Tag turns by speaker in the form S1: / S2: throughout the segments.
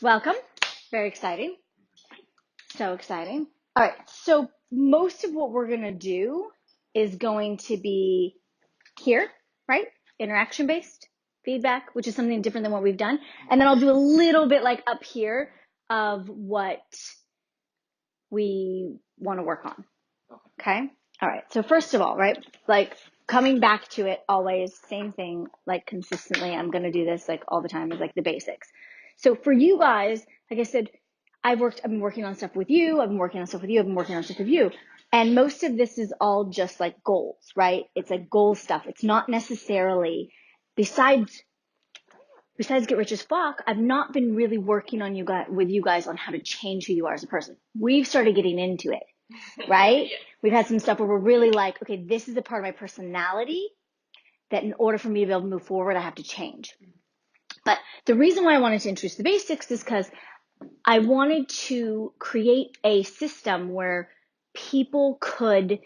S1: Welcome. Very exciting. So exciting. All right. So most of what we're going to do is going to be here, right? Interaction based feedback, which is something different than what we've done. And then I'll do a little bit like up here of what we want to work on. Okay. All right. So first of all, right? Like coming back to it always, same thing, like consistently. I'm going to do this like all the time is like the basics. So for you guys, like I said, I've been working on stuff with you. I've been working on stuff with you. I've been working on stuff with you. And most of this is all just like goals, right? It's like goal stuff. It's not necessarily besides Get Rich as Fuck, I've not been really working on with you guys on how to change who you are as a person. We've started getting into it, right? Yeah. We've had some stuff where we're really like, okay, this is a part of my personality that in order for me to be able to move forward, I have to change. But the reason why I wanted to introduce the basics is because I wanted to create a system where people could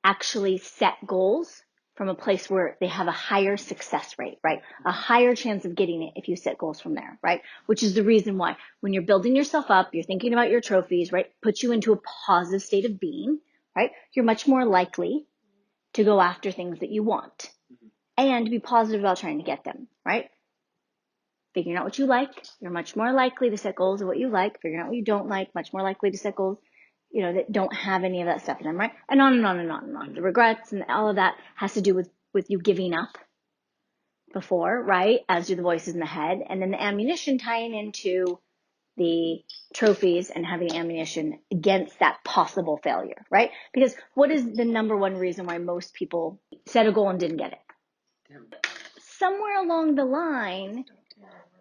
S1: actually set goals from a place where they have a higher success rate, right? A higher chance of getting it if you set goals from there, right? Which is the reason why when you're building yourself up, you're thinking about your trophies, right? Puts you into a positive state of being, right? You're much more likely to go after things that you want and be positive about trying to get them, right? Figuring out what you like, you're much more likely to set goals of what you like. Figuring out what you don't like, much more likely to set goals, that don't have any of that stuff in them, right? And on and on and on and on. The regrets and all of that has to do with you giving up before, right? As do the voices in the head. And then the ammunition tying into the trophies and having ammunition against that possible failure, right? Because what is the number one reason why most people set a goal and didn't get it? Somewhere along the line,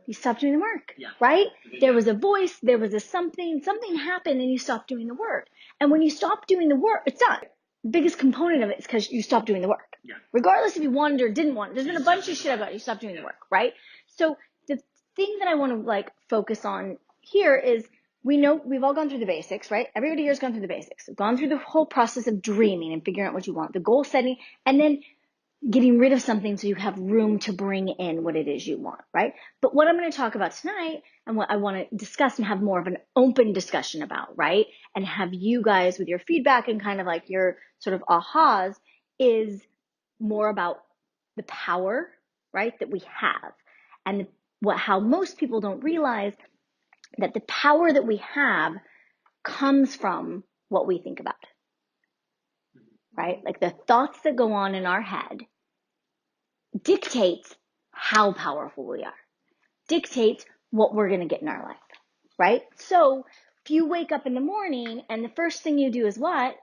S1: you stopped doing the work, right? There was a voice, there was something happened and you stopped doing the work. And when you stop doing the work, it's done. The biggest component of it is because you stopped doing the work. Yeah. Regardless if you wanted or didn't want it, there's been a bunch of shit about it, you stopped doing the work, right? So the thing that I want to focus on here is we know we've all gone through the basics, right? Everybody here has gone through the basics. We've gone through the whole process of dreaming and figuring out what you want, the goal setting, and then getting rid of something so you have room to bring in what it is you want, right? But what I'm going to talk about tonight and what I want to discuss and have more of an open discussion about, right? And have you guys with your feedback and kind of like your sort of ahas is more about the power, right, that we have. And how most people don't realize that the power that we have comes from what we think about, right? Like the thoughts that go on in our head dictates how powerful we are, dictates what we're going to get in our life, right? So if you wake up in the morning and the first thing you do is what?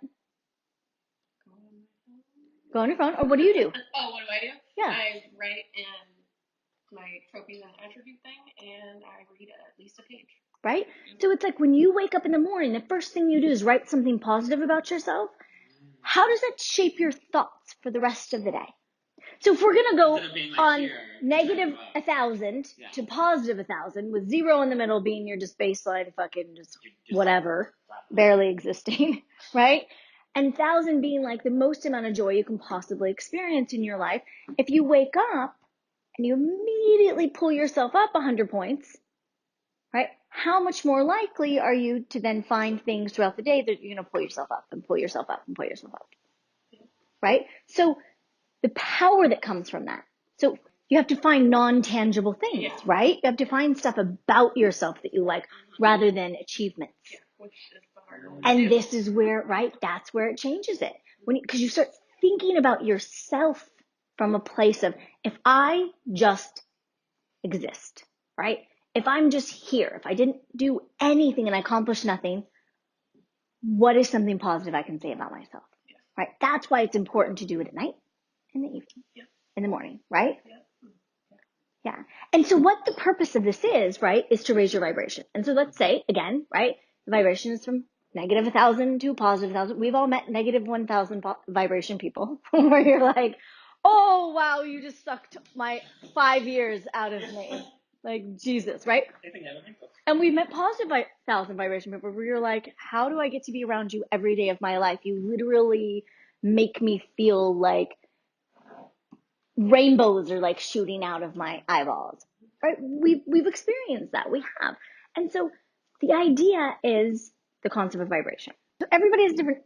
S1: Go on your phone, or what do you do?
S2: Oh, what do?
S1: Yeah.
S2: I write in my trophies and attribute thing, and I read at least a page.
S1: Right? So it's like when you wake up in the morning, the first thing you do is write something positive about yourself. How does that shape your thoughts for the rest of the day? So if we're going to go on negative 1,000 to positive 1,000 with 0 in the middle being your just baseline fucking just whatever, barely existing, right? And 1,000 being like the most amount of joy you can possibly experience in your life. If you wake up and you immediately pull yourself up 100 points, right? How much more likely are you to then find things throughout the day that you're going to pull yourself up and pull yourself up and pull yourself up, right? So the power that comes from that. So you have to find non-tangible things, right? You have to find stuff about yourself that you like rather than achievements.
S2: Yeah, which is the hard one.
S1: And this is where, right, that's where it changes it. Because you start thinking about yourself from a place of, if I just exist, right? If I'm just here, if I didn't do anything and I accomplished nothing, what is something positive I can say about myself, right? That's why it's important to do it at night, in the evening, in the morning, right? Yeah. And so what the purpose of this is, right, is to raise your vibration. And so let's say, again, right, the vibration is from negative 1,000 to positive 1,000. We've all met negative 1,000 vibration people where you're like, oh, wow, you just sucked my 5 years out of me. Like, Jesus, right? And we've met positive 1,000 vibration people where you're like, how do I get to be around you every day of my life? You literally make me feel like rainbows are like shooting out of my eyeballs, right? We've experienced that. We have. And so the idea is the concept of vibration. So everybody has a different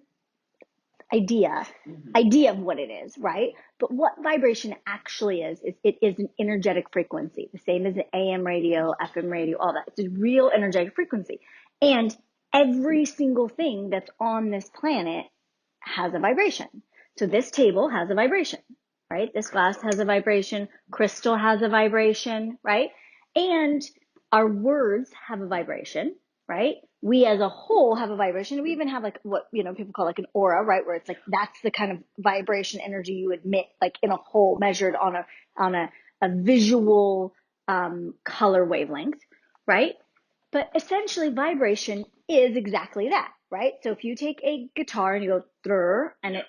S1: idea of what it is, right? But what vibration actually is it is an energetic frequency, the same as an AM radio, FM radio, all that. It's a real energetic frequency. And every single thing that's on this planet has a vibration. So this table has a vibration, right? This glass has a vibration. Crystal has a vibration, right? And our words have a vibration, right? We as a whole have a vibration. We even have like what, people call like an aura, right? Where it's like, that's the kind of vibration energy you emit, like in a whole, measured on a visual, color wavelength, right? But essentially vibration is exactly that, right? So if you take a guitar and you go thrrr and it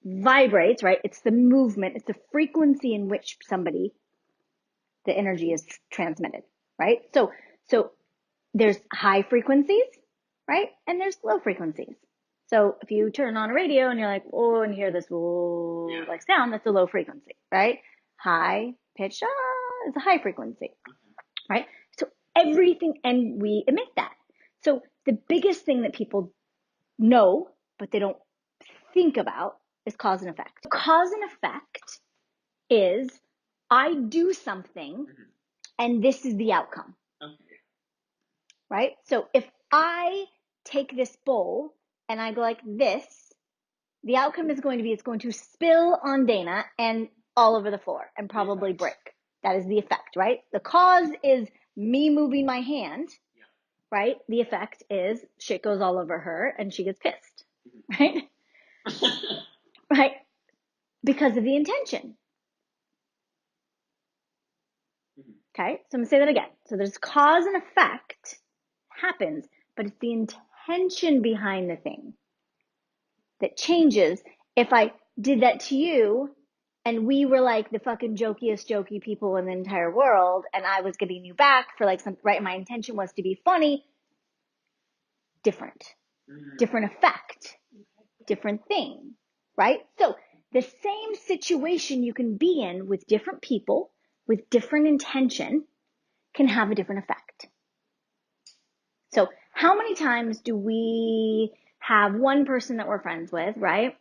S1: vibrates, right? It's the movement, it's the frequency in which the energy is transmitted, right? So there's high frequencies, right? And there's low frequencies. So if you turn on a radio and you're like, oh, and you hear this like sound, that's a low frequency, right? High pitch, is a high frequency, right? So everything, and we emit that. So the biggest thing that people know, but they don't think about, is cause and effect. Cause and effect is I do something and this is the outcome. Right? So if I take this bowl and I go like this, the outcome is going to be, it's going to spill on Dana and all over the floor and probably break. That is the effect, right? The cause is me moving my hand, right? The effect is shit goes all over her and she gets pissed, right? Right? Because of the intention. Okay, so I'm gonna say that again. So there's cause and effect happens, but it's the intention behind the thing that changes. If I did that to you and we were like the fucking jokiest jokey people in the entire world and I was getting you back for like something, right? My intention was to be funny, different effect, different thing, right? So the same situation you can be in with different people with different intention can have a different effect. So how many times do we have one person that we're friends with, right?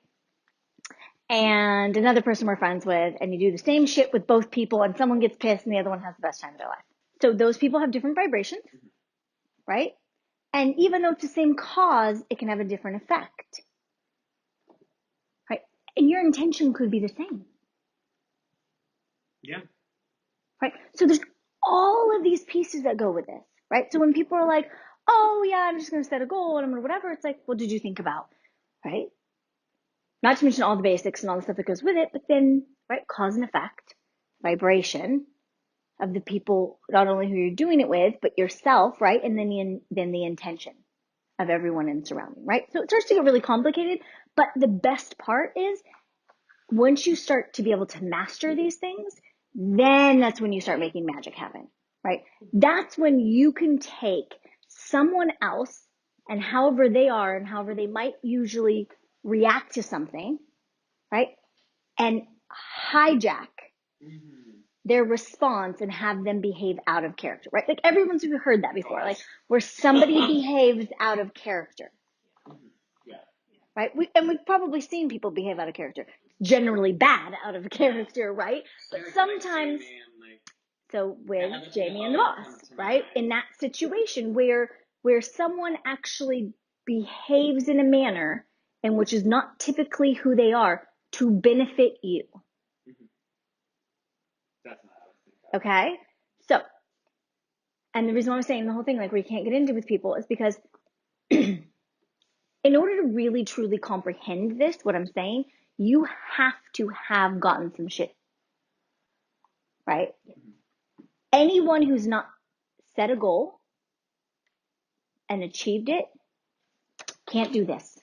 S1: And another person we're friends with, and you do the same shit with both people and someone gets pissed and the other one has the best time of their life. So those people have different vibrations, right? And even though it's the same cause, it can have a different effect, right? And your intention could be the same.
S3: Yeah.
S1: Right? So there's all of these pieces that go with this, right? So when people are like, oh yeah, I'm just going to set a goal and I'm going to whatever, it's like, well, did you think about, right? Not to mention all the basics and all the stuff that goes with it, but then, right, cause and effect, vibration of the people, not only who you're doing it with, but yourself, right? And then the intention of everyone in surrounding, right? So it starts to get really complicated, but the best part is once you start to be able to master these things, then that's when you start making magic happen, right? That's when you can take someone else and however they are and however they might usually react to something, right? And hijack their response and have them behave out of character, right? Like everyone's heard that before, like where somebody behaves out of character, right? We've probably seen people behave out of character. Generally bad out of character, right? But sometimes, so with Jamie and the boss, right? In that situation where someone actually behaves in a manner in which is not typically who they are to benefit you.
S3: That's not how I think.
S1: Okay? So, and the reason why I'm saying the whole thing, like we can't get into with people is because in order to really truly comprehend this, what I'm saying, you have to have gotten some shit, right? Anyone who's not set a goal and achieved it can't do this.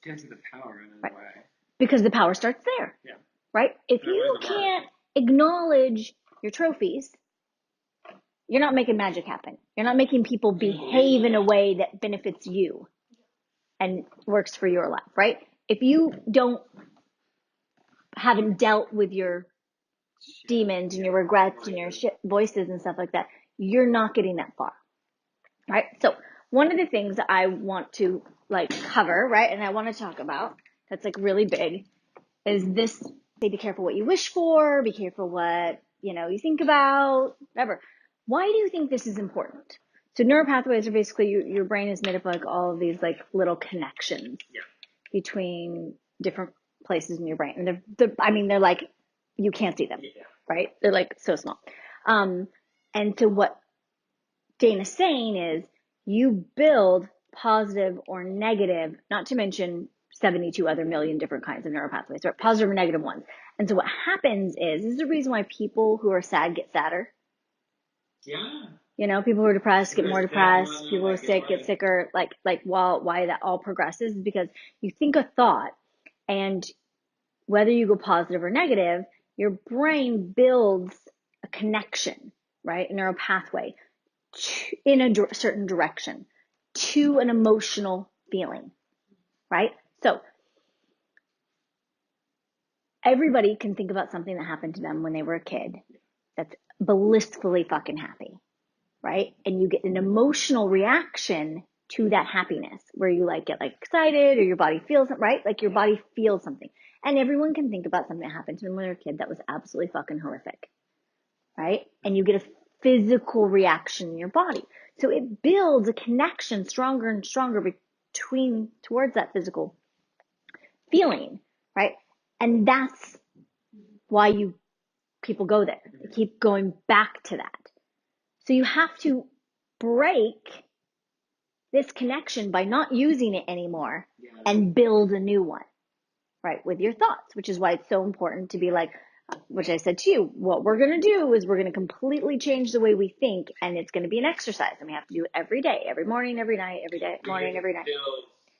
S3: Because of the power in a
S1: right.
S3: way.
S1: Because the power starts there,
S3: yeah.
S1: Right? If you can't acknowledge your trophies, you're not making magic happen. You're not making people behave in a way that benefits you and works for your life, right? If you haven't dealt with your demons and your regrets and your shit voices and stuff like that, you're not getting that far, right? So one of the things that I want to like cover, right, and I want to talk about that's like really big is this, say, be careful what you wish for, be careful what, you think about, whatever. Why do you think this is important? So neural pathways are basically your brain is made up of like all of these like little connections between different places in your brain. And they're like, you can't see them, right? They're like so small. And so what Dana's saying is you build positive or negative, not to mention 72 other million different kinds of neural pathways, right? Positive or negative ones. And so what happens is, this is the reason why people who are sad get sadder.
S3: Yeah.
S1: People who are depressed get more depressed. People who are sick get sicker. Why that all progresses is because you think a thought, and whether you go positive or negative, your brain builds a connection, right? A neural pathway in a certain direction to an emotional feeling, right? So everybody can think about something that happened to them when they were a kid that's blissfully fucking happy, right? And you get an emotional reaction to that happiness where you get excited, or your body feels it, right? Like your body feels something. And everyone can think about something that happened to them when they were a kid that was absolutely fucking horrific, right? And you get a physical reaction in your body. So it builds a connection stronger and stronger towards that physical feeling, right? And that's why people go there. They keep going back to that. So you have to break this connection by not using it anymore and build a new one, right? With your thoughts, which is why it's so important to be like, which I said to you, what we're going to do is we're going to completely change the way we think, and it's going to be an exercise, and we have to do it every day, every morning, every night, every day, morning, every night.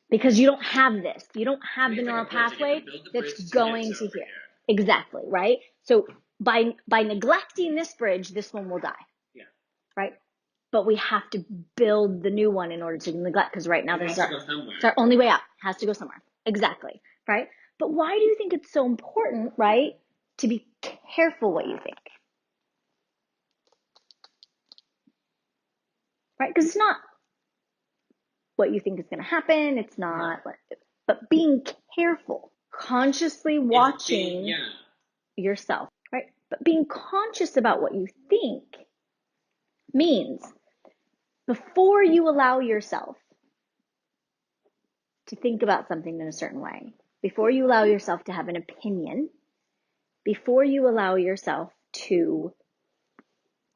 S1: Because you don't have this. You don't have the neural pathway that's going to here. Exactly, right? So by neglecting this bridge, this one will die. Yeah. Right? But we have to build the new one in order to neglect, because right now it's our only way out. It has to go somewhere. Exactly. Right? But why do you think it's so important, right, to be careful what you think? Right? Because it's not what you think is going to happen. It's not, but being careful, consciously watching yourself, right? But being conscious about what you think means before you allow yourself to think about something in a certain way, before you allow yourself to have an opinion, before you allow yourself to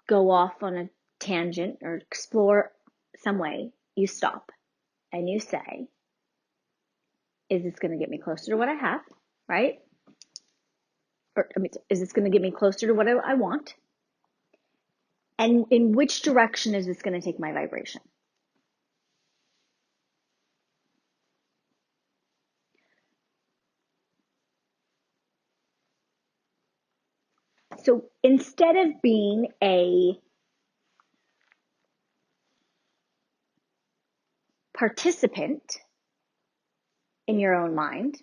S1: go off on a tangent or explore some way, you stop and you say, is this going to get me closer to what I have, right? Or is this going to get me closer to what I want? And in which direction is this going to take my vibration? So instead of being a participant in your own mind,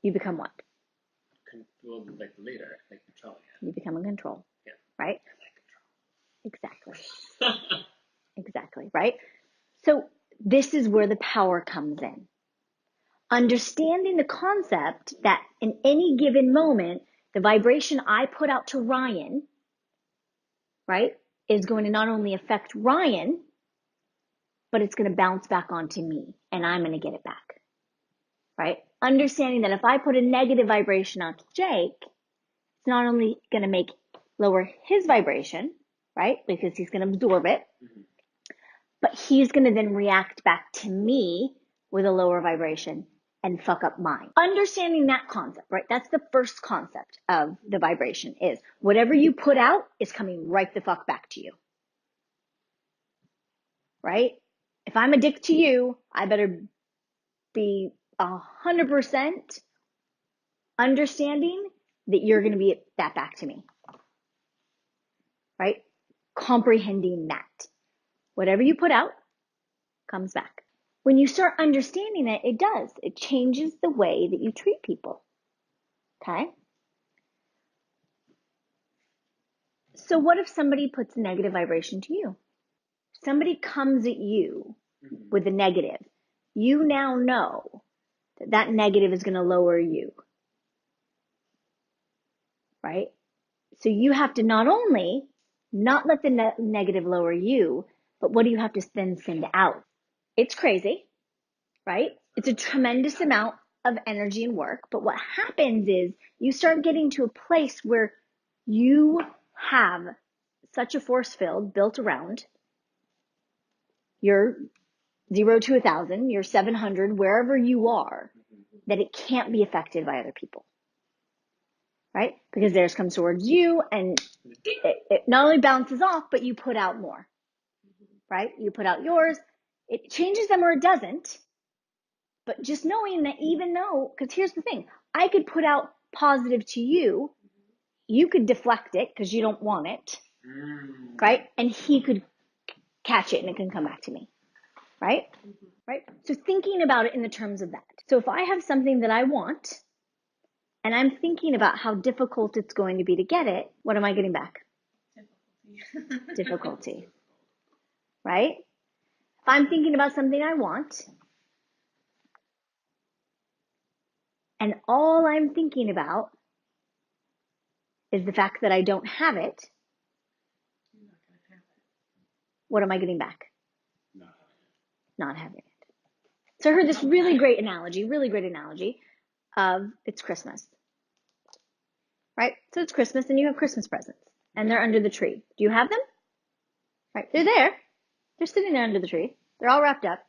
S1: you become what?
S3: Well, like the leader, like controlling it.
S1: You become in control, right? Exactly. Exactly, right? So this is where the power comes in. Understanding the concept that in any given moment, the vibration I put out to Ryan, right, is going to not only affect Ryan, but it's going to bounce back onto me, and I'm going to get it back, right? Understanding that if I put a negative vibration out to Jake, it's not only going to lower his vibration, right, because he's going to absorb it, but he's going to then react back to me with a lower vibration and fuck up mine. Understanding that concept, right? That's the first concept of the vibration, is whatever you put out is coming right the fuck back to you. Right? If I'm a dick to you, I better be 100% understanding that you're going to be that back to me. Right? Comprehending that. Whatever you put out comes back. When you start understanding it, it does. It changes the way that you treat people. Okay? So what if somebody puts a negative vibration to you? Somebody comes at you with a negative. You now know that that negative is going to lower you, right? So you have to not only not let the negative lower you, but what do you have to then send out? It's crazy, right? It's a tremendous amount of energy and work. But what happens is you start getting to a place where you have such a force field built around your 0 to 1,000, your 700, wherever you are, that it can't be affected by other people, right? Because theirs comes towards you and it not only bounces off, but you put out more, right? You put out yours, it changes them or it doesn't. But just knowing that even though, because here's the thing, I could put out positive to you, you could deflect it because you don't want it, right? And he could catch it and it can come back to me, right? Right? So thinking about it in the terms of that. So if I have something that I want and I'm thinking about how difficult it's going to be to get it, what am I getting back? Difficulty, right? If I'm thinking about something I want and all I'm thinking about is the fact that I don't have it, what am I getting back? Not having it. So I heard this really great analogy of it's Christmas, right? So it's Christmas and you have Christmas presents and they're under the tree. Do you have them? Right, they're there. They're sitting there under the tree. They're all wrapped up.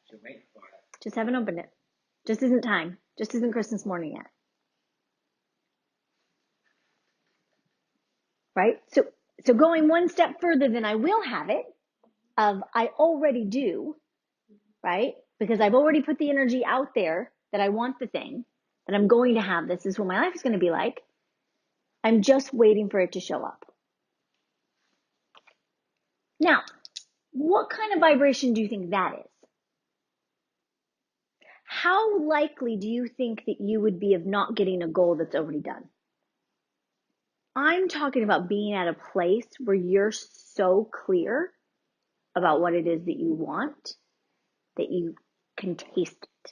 S1: Just haven't opened it. Just isn't time. Just isn't Christmas morning yet. Right? So going one step further than I will have it, of I already do, right? Because I've already put the energy out there that I want the thing, that I'm going to have this is what my life is going to be like. I'm just waiting for it to show up. Now, what kind of vibration do you think that is? How likely do you think that you would be of not getting a goal that's already done? I'm talking about being at a place where you're so clear about what it is that you want that you can taste it,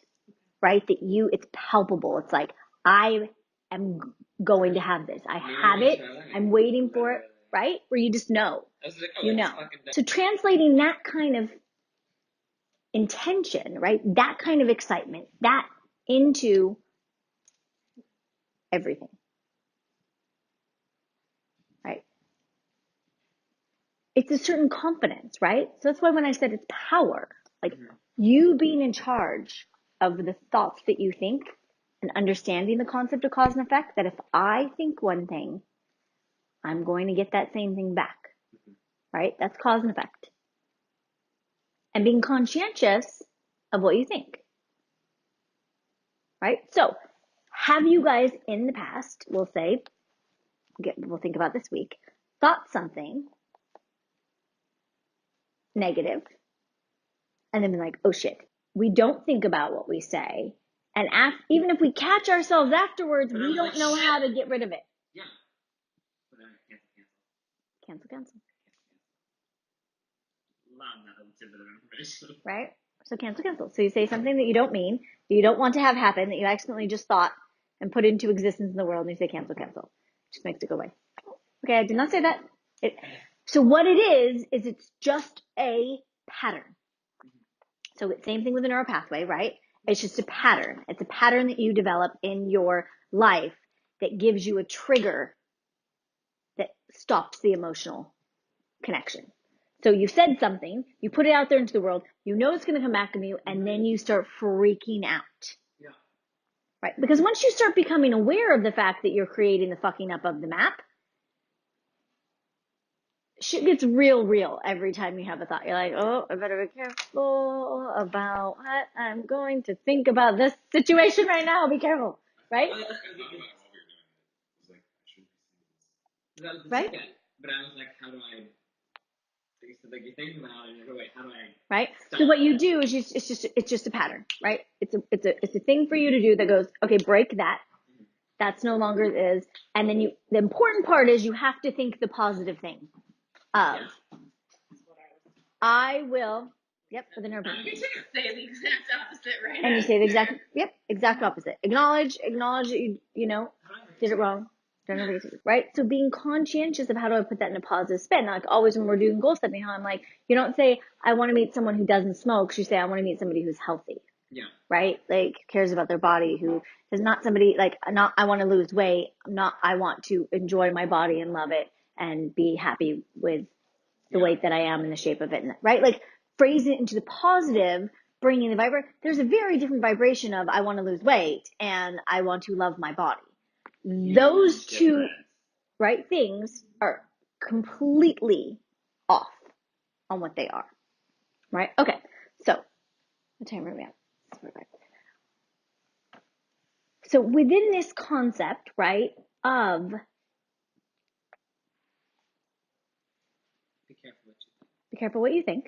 S1: right? That it's palpable. It's like, I am going to have this. I have it. I'm waiting for it, right? Where you just know, you know. So translating that kind of intention, right? That kind of excitement, that into everything, right? It's a certain confidence, right? So that's why when I said it's power, like you being in charge of the thoughts that you think and understanding the concept of cause and effect, that if I think one thing, I'm going to get that same thing back, right? That's cause and effect. And being conscientious of what you think, right? So have you guys in the past, we'll think about this week, thought something negative and then been like, oh shit, we don't think about what we say. And even if we catch ourselves afterwards, we don't know how to get rid of it.
S3: Yeah.
S1: Cancel.
S3: Tidbit of information.
S1: Right? So cancel. So you say something that you don't mean, that you don't want to have happen, that you accidentally just thought and put into existence in the world, and you say cancel. Just makes it go away. Okay, I did not say that. So what it is it's just a pattern. So it's same thing with the neural pathway, right? It's just a pattern. It's a pattern that you develop in your life that gives you a trigger that stops the emotional connection. So you said something, you put it out there into the world, you know it's going to come back to you, and then you start freaking out.
S3: Yeah.
S1: Right? Because once you start becoming aware of the fact that you're creating the fucking up of the map, shit gets real every time you have a thought. You're like, oh, I better be careful about what I'm going to think about this situation right now. Be careful. Right? Right?
S3: But I was like, how do I... Like you think about it, and you go, wait, how do I...
S1: Right? So what you do is it's just a pattern, right? It's a thing for you to do that goes, okay, break that. That's no longer is. And then the important part is you have to think the positive thing. of.
S2: That's what I was.
S1: I will, yep, for the
S2: I'm
S1: nervous.
S2: gonna say the exact opposite right now.
S1: And you say the exact opposite. Acknowledge that you know, did it wrong. Don't know what you do, right? So being conscientious of how do I put that in a positive spin. Like always when we're doing goal setting, how I'm like, you don't say, I want to meet someone who doesn't smoke. You say, I want to meet somebody who's healthy.
S3: Yeah.
S1: Right? Like cares about their body, who is not somebody like, not, I want to lose weight. Not, I want to enjoy my body and love it and be happy with the weight that I am and the shape of it. Right? Like phrase it into the positive, bringing the vibration. There's a very different vibration of I want to lose weight and I want to love my body. Those two, right, things are completely off on what they are. Right? Okay. So, what time are we at? So within this concept, right, of
S3: Be careful what you think.
S1: be careful what you think,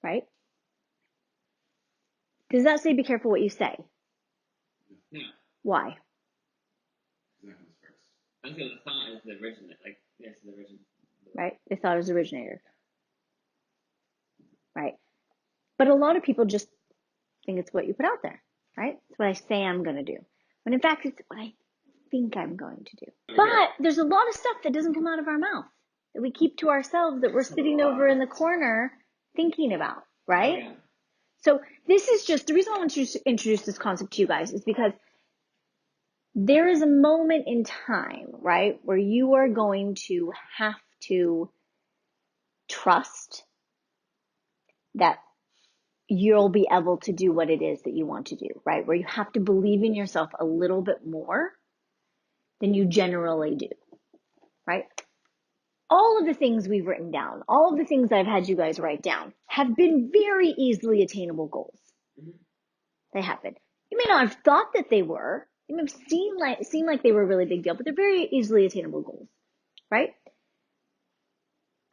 S1: right? Does that say be careful what you say?
S3: No.
S1: Why?
S3: I was gonna thought is the originator, like yes, the origin.
S1: Right? They thought it was the originator. Right? But a lot of people just think it's what you put out there, right? It's what I say I'm going to do. When in fact, it's what I think I'm going to do. But there's a lot of stuff that doesn't come out of our mouth that we keep to ourselves that we're sitting over in the corner thinking about, right?
S3: Yeah.
S1: So this is just, the reason I want to introduce this concept to you guys is because there is a moment in time, right, where you are going to have to trust that you'll be able to do what it is that you want to do, right? Where you have to believe in yourself a little bit more than you generally do, right? All of the things we've written down, all of the things I've had you guys write down have been very easily attainable goals.
S3: Mm-hmm.
S1: They have been. You may not have thought that they were. You may have seemed like they were a really big deal, but they're very easily attainable goals, right?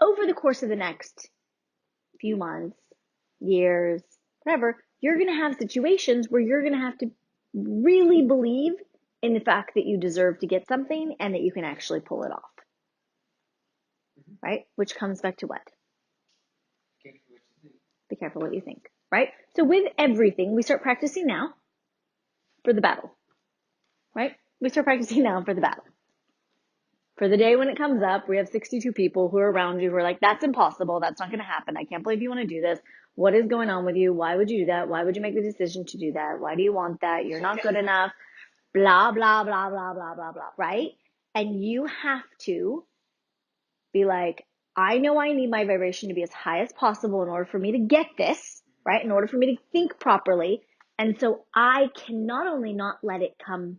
S1: Over the course of the next few months, years, whatever, you're going to have situations where you're going to have to really believe in the fact that you deserve to get something and that you can actually pull it off. Right? Which comes back to what? Be careful what you think. Right? So with everything, we start practicing now for the battle. Right? We start practicing now for the battle. For the day when it comes up, we have 62 people who are around you who are like, that's impossible. That's not going to happen. I can't believe you want to do this. What is going on with you? Why would you do that? Why would you make the decision to do that? Why do you want that? You're not good enough. Blah, blah, blah, blah, blah, blah, blah. Right? And you have to be like, I know I need my vibration to be as high as possible in order for me to get this, right? In order for me to think properly. And so I can not only not let it come,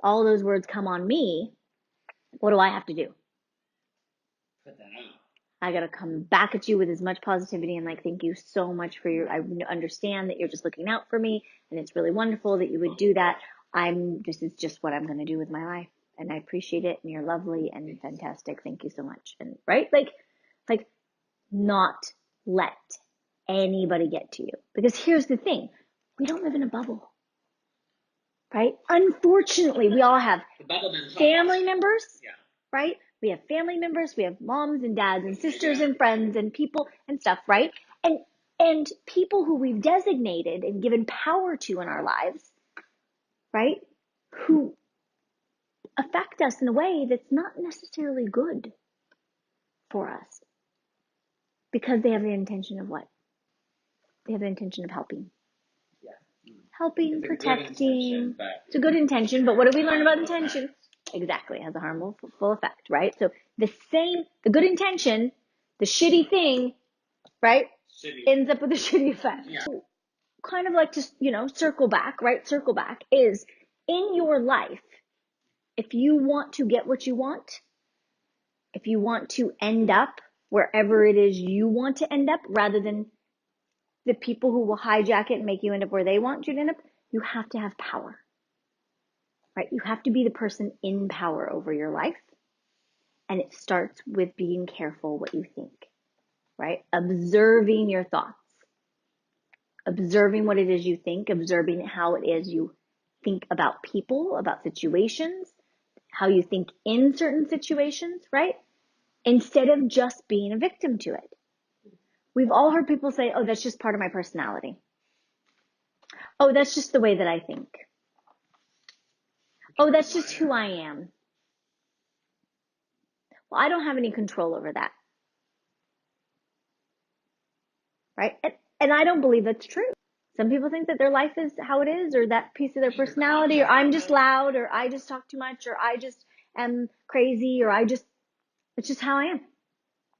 S1: all those words come on me. What do I have to do?
S3: Put that out.
S1: I got to come back at you with as much positivity and like, thank you so much for I understand that you're just looking out for me and it's really wonderful that you would do that. This is just what I'm going to do with my life and I appreciate it and you're lovely and fantastic. Thank you so much. And right? Like not let anybody get to you because here's the thing. We don't live in a bubble, right? Unfortunately, we all have family members, right? We have family members, we have moms and dads and sisters and friends and people and stuff, right? And people who we've designated and given power to in our lives, right? Who affect us in a way that's not necessarily good for us because they have the intention of what? They have the intention of helping. Helping, protecting. It's a good intention, but what do we learn about intention? Exactly, it has a harmful effect, right? So the good intention, the shitty thing, right, ends up with a shitty effect.
S3: Yeah.
S1: So kind of like to, circle back, right? Circle back is in your life, if you want to get what you want, if you want to end up wherever it is you want to end up, rather than the people who will hijack it and make you end up where they want you to end up, you have to have power, right? You have to be the person in power over your life. And it starts with being careful what you think, right? Observing your thoughts, observing what it is you think, observing how it is you think about people, about situations, how you think in certain situations, right? Instead of just being a victim to it. We've all heard people say, oh, that's just part of my personality. Oh, that's just the way that I think. Oh, that's just who I am. Well, I don't have any control over that. Right? And I don't believe that's true. Some people think that their life is how it is, or that piece of their personality, or I'm just loud, or I just talk too much, or I just am crazy, or it's just how I am.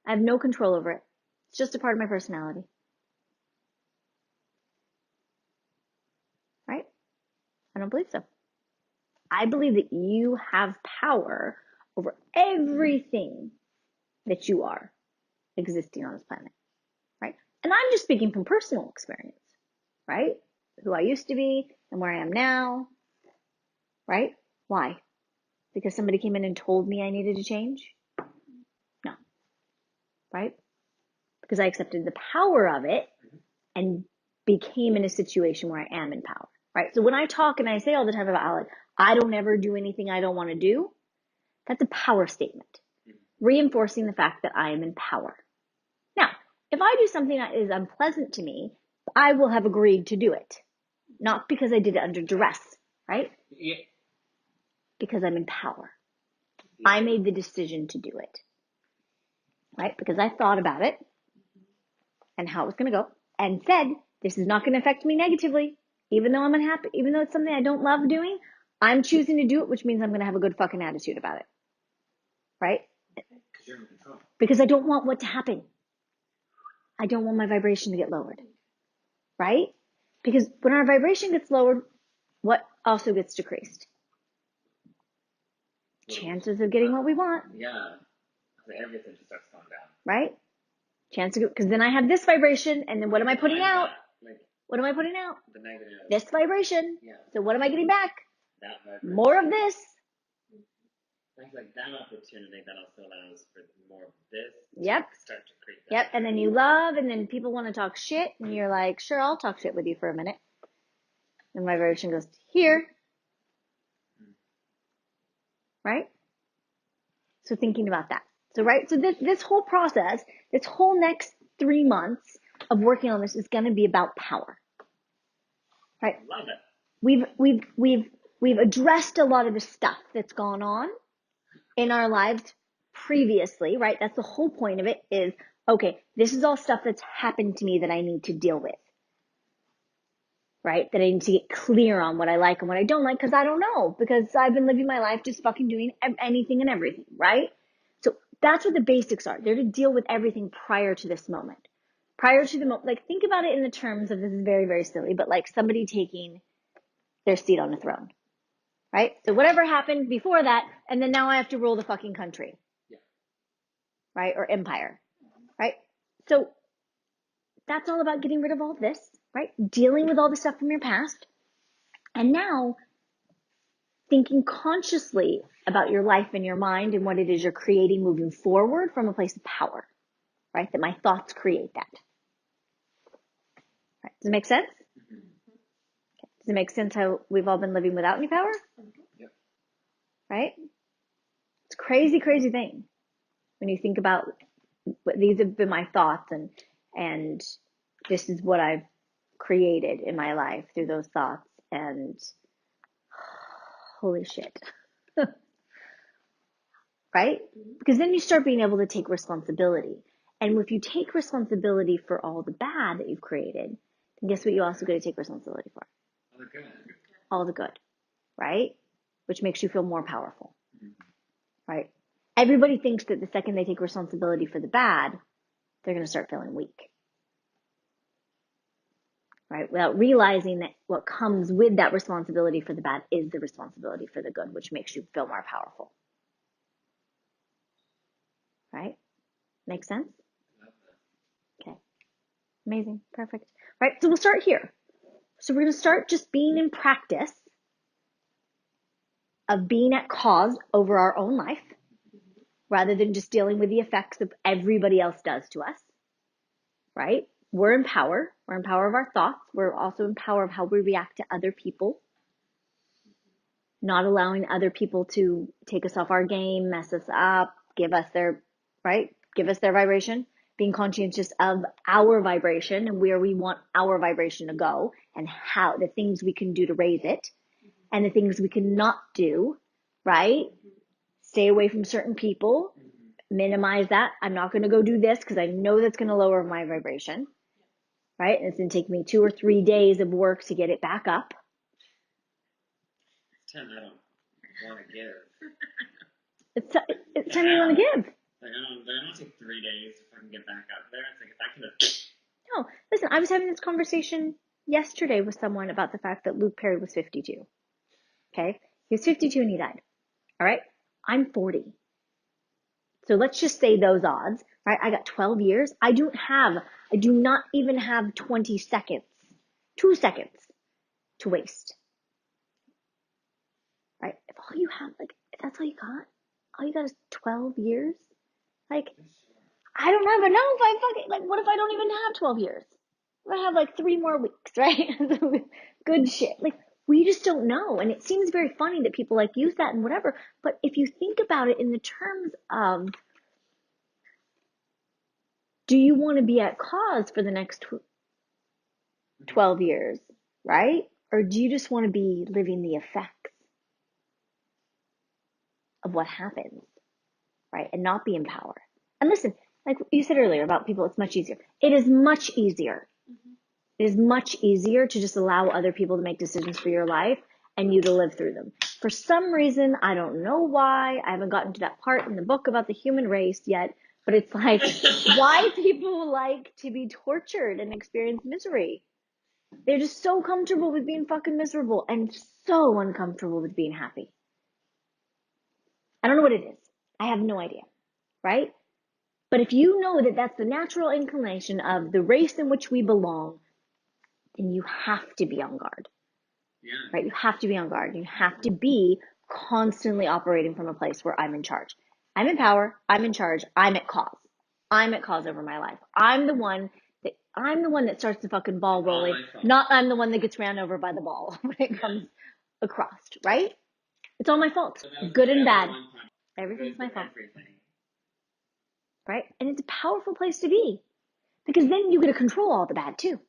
S1: I have no control over it. It's just a part of my personality. Right? I don't believe so. I believe that you have power over everything that you are existing on this planet. Right? And I'm just speaking from personal experience. Right? Who I used to be and where I am now. Right? Why? Because somebody came in and told me I needed to change? No. Right? Because I accepted the power of it and became in a situation where I am in power. Right? So when I talk and I say all the time about like, I don't ever do anything I don't want to do, that's a power statement, reinforcing the fact that I am in power. Now, if I do something that is unpleasant to me, I will have agreed to do it. Not because I did it under duress, right?
S3: Yeah.
S1: Because I'm in power. Yeah. I made the decision to do it, right? Because I thought about it and how it was going to go and said, this is not going to affect me negatively. Even though I'm unhappy, even though it's something I don't love doing, I'm choosing to do it, which means I'm going to have a good fucking attitude about it, right?
S3: Because you're in control.
S1: Because I don't want what to happen. I don't want my vibration to get lowered, right? Because when our vibration gets lowered, what also gets decreased? Chances of getting what we want.
S3: Yeah. Everything just starts going down.
S1: Right? Because then I have this vibration, and then what am I putting out? What am I putting out?
S3: The negative.
S1: This vibration.
S3: Yeah.
S1: So what am I getting back?
S3: That vibration.
S1: More of this.
S3: Like that opportunity that also allows for more of this.
S1: Yep.
S3: To start to create that.
S1: Yep. And then you love, and then people want to talk shit, and you're like, sure, I'll talk shit with you for a minute. And my vibration goes here. Right? So thinking about that. So, right? So this whole process, this whole next 3 months of working on this is going to be about power. Right?
S3: Love it.
S1: We've addressed a lot of the stuff that's gone on in our lives previously, right? That's the whole point of it is, okay, this is all stuff that's happened to me that I need to deal with. Right? That I need to get clear on what I like and what I don't like because I don't know. Because I've been living my life just fucking doing anything and everything, right? So that's what the basics are. They're to deal with everything prior to this moment. Prior to the moment, like think about it in the terms of, this is very, very silly, but like somebody taking their seat on the throne, right? So whatever happened before that, and then now I have to rule the fucking country,
S3: yeah.
S1: Right? Or empire, right? So that's all about getting rid of all this, right? Dealing with all the stuff from your past. And now thinking consciously about your life and your mind and what it is you're creating moving forward from a place of power, right? That my thoughts create that. Right? Does it make sense?
S3: Mm-hmm.
S1: Okay. Does it make sense how we've all been living without any power?
S3: Yep.
S1: Right? It's a crazy, crazy thing when you think about what these have been my thoughts and this is what I've created in my life through those thoughts, and holy shit. Right? Because then you start being able to take responsibility. And if you take responsibility for all the bad that you've created, then guess what you also got to take responsibility for?
S3: All the good.
S1: All the good. Right? Which makes you feel more powerful.
S3: Mm-hmm.
S1: Right? Everybody thinks that the second they take responsibility for the bad, they're going to start feeling weak. Right? Without realizing that what comes with that responsibility for the bad is the responsibility for the good, which makes you feel more powerful. Right? Make sense? Okay. Amazing. Perfect. Right. So we'll start here. So we're going to start just being in practice of being at cause over our own life rather than just dealing with the effects of everybody else does to us. Right? We're in power. We're in power of our thoughts. We're also in power of how we react to other people. not allowing other people to take us off our game, mess us up, give us their vibration, being conscientious of our vibration and where we want our vibration to go and how the things we can do to raise it and the things we cannot do, right? Stay away from certain people, minimize that. I'm not going to go do this because I know that's going to lower my vibration, right? And it's going to take me 2 or 3 days of work to get it back up.
S3: 10 I don't want to give.
S1: It's time you want to give.
S3: Like, I don't take 3 days if I can get back up there. It's like, if I could have...
S1: No, listen, I was having this conversation yesterday with someone about the fact that Luke Perry was 52. Okay? He was 52 and he died. All right? I'm 40. So let's just say those odds, right? I got 12 years. I do not even have 20 seconds, 2 seconds to waste. Right? If all you have, like, if that's all you got is 12 years? Like, I don't know, but no, if I fucking, like, what if I don't even have 12 years? If I have like 3 more weeks, right? Good shit. Like, we just don't know. And it seems very funny that people like use that and whatever. But if you think about it in the terms of, do you want to be at cause for the next 12 years, right? Or do you just want to be living the effects of what happens, right? And not be in power. And listen, like you said earlier about people, it's much easier. It is much easier. It is much easier to just allow other people to make decisions for your life and you to live through them. For some reason, I don't know why, I haven't gotten to that part in the book about the human race yet, but it's like, why people like to be tortured and experience misery. They're just so comfortable with being fucking miserable and so uncomfortable with being happy. I don't know what it is. I have no idea, right? But if you know that that's the natural inclination of the race in which we belong, then you have to be on guard, right? You have to be on guard. You have to be constantly operating from a place where I'm in charge. I'm in power. I'm in charge. I'm at cause. I'm at cause over my life. I'm the one that starts the fucking ball rolling. Not I'm the one that gets ran over by the ball when it comes across, right? It's all my fault. Good and bad. Everything's my fault. Right? And it's a powerful place to be. Because then you get to control all the bad too.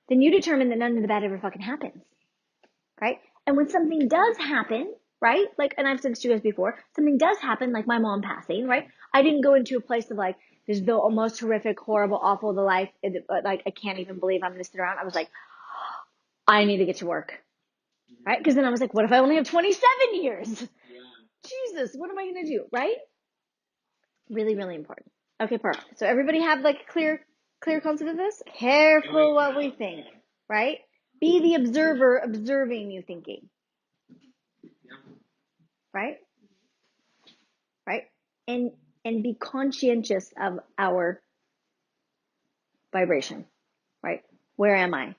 S1: Then you determine that none of the bad ever fucking happens, right? And when something does happen, right? Like, and I've said this to you guys before, something does happen, like my mom passing, right? I didn't go into a place of like, this is the most horrific, horrible, awful, the life, like, I can't even believe I'm going to sit around. I was like, I need to get to work, right? Because then I was like, what if I only have 27 years? Jesus, what am I going to do, right? Really, really important. Okay, perfect. So everybody have like a clear concept of this? Careful what we think, right? Be the observer observing you thinking. Right? Right? And be conscientious of our vibration. Right? Where am I?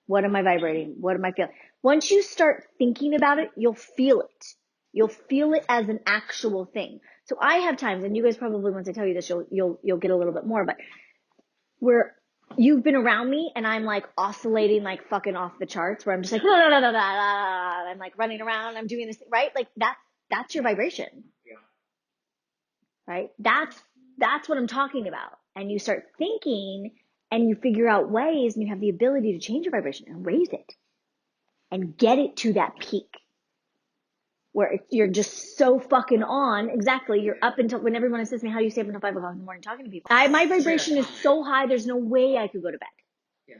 S1: What am I vibrating? What am I feeling? Once you start thinking about it, you'll feel it. You'll feel it as an actual thing. So I have times, and you guys probably, once I tell you this, you'll get a little bit more, but where you've been around me and I'm like oscillating like fucking off the charts, where I'm just like, I'm like running around, I'm doing this thing, right? Like that's your vibration.
S3: Yeah.
S1: Right? That's what I'm talking about. And you start thinking and you figure out ways and you have the ability to change your vibration and raise it and get it to that peak where you're just so fucking on. Exactly. You're up until, when everyone says to me, how do you stay up until 5 o'clock in the morning talking to people? My vibration is so high, there's no way I could go to bed.
S3: Yeah.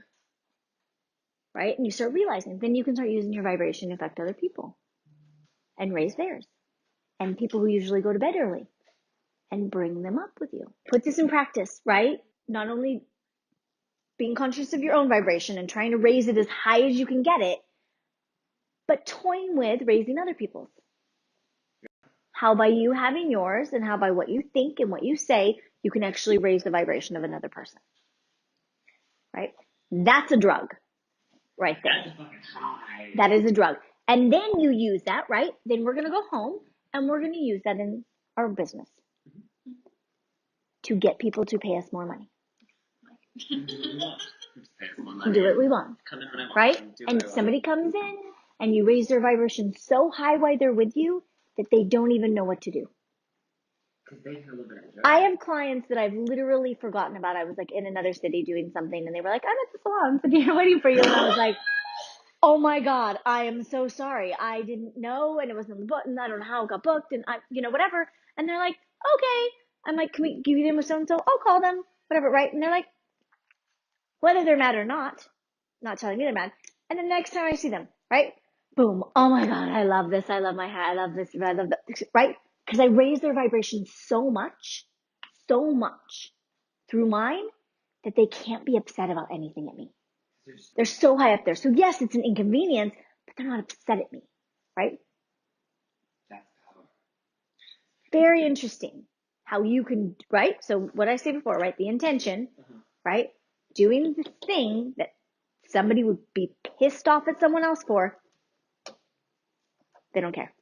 S1: Right? And you start realizing, then you can start using your vibration to affect other people and raise theirs. And people who usually go to bed early and bring them up with you. Put this in practice, right? Not only being conscious of your own vibration and trying to raise it as high as you can get it, but toying with raising other people's. How by you having yours and how by what you think and what you say, you can actually raise the vibration of another person. Right? That's a drug right there.
S3: That's fucking high.
S1: That is a drug. And then you use that, right? Then we're going to go home and we're going to use that in our business to get people to pay us more money. Do what we want. Right? And somebody comes in and you raise their vibration so high while they're with you that they don't even know what to do.
S3: Because they can live in joy.
S1: I have clients that I've literally forgotten about. I was like in another city doing something and they were like, I'm at the salon sitting here waiting for you. And I was like, oh my God, I am so sorry. I didn't know and it wasn't on the button. I don't know how it got booked and whatever. And they're like, okay. I'm like, can we give you them with so-and-so? I'll call them, whatever, right? And they're like, whether they're mad or not telling me they're mad. And the next time I see them, right? Boom. Oh my God, I love this. I love my hat. I love this. I love that. Right? Because I raise their vibration so much through mine that they can't be upset about anything at me. They're so high up there. So yes, it's an inconvenience, but they're not upset at me, right?
S3: That's power.
S1: Very interesting how you can, right? So what I say before, right? The intention, right? Doing the thing that somebody would be pissed off at someone else for, they don't care.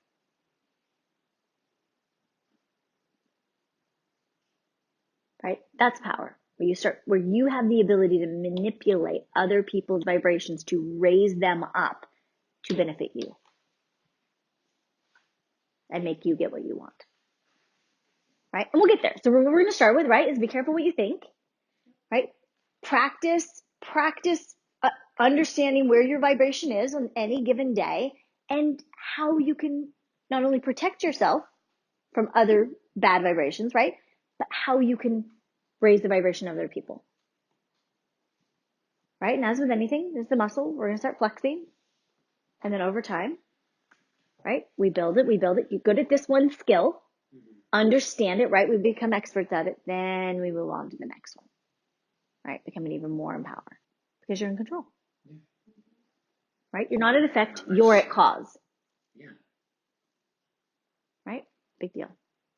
S1: Right? That's power. Where you have the ability to manipulate other people's vibrations to raise them up to benefit you and make you get what you want. Right? And we'll get there. So what we're going to start with, right, is be careful what you think, right? Practice understanding where your vibration is on any given day and how you can not only protect yourself from other bad vibrations, right? But how you can raise the vibration of other people. Right? And as with anything, there's the muscle. We're going to start flexing. And then over time, right? We build it. You're good at this one skill. Understand it, right? We become experts at it. Then we move on to the next one. Right? Becoming even more empowered because you're in control.
S3: Yeah.
S1: Right? You're not at effect. You're at cause.
S3: Yeah.
S1: Right? Big deal.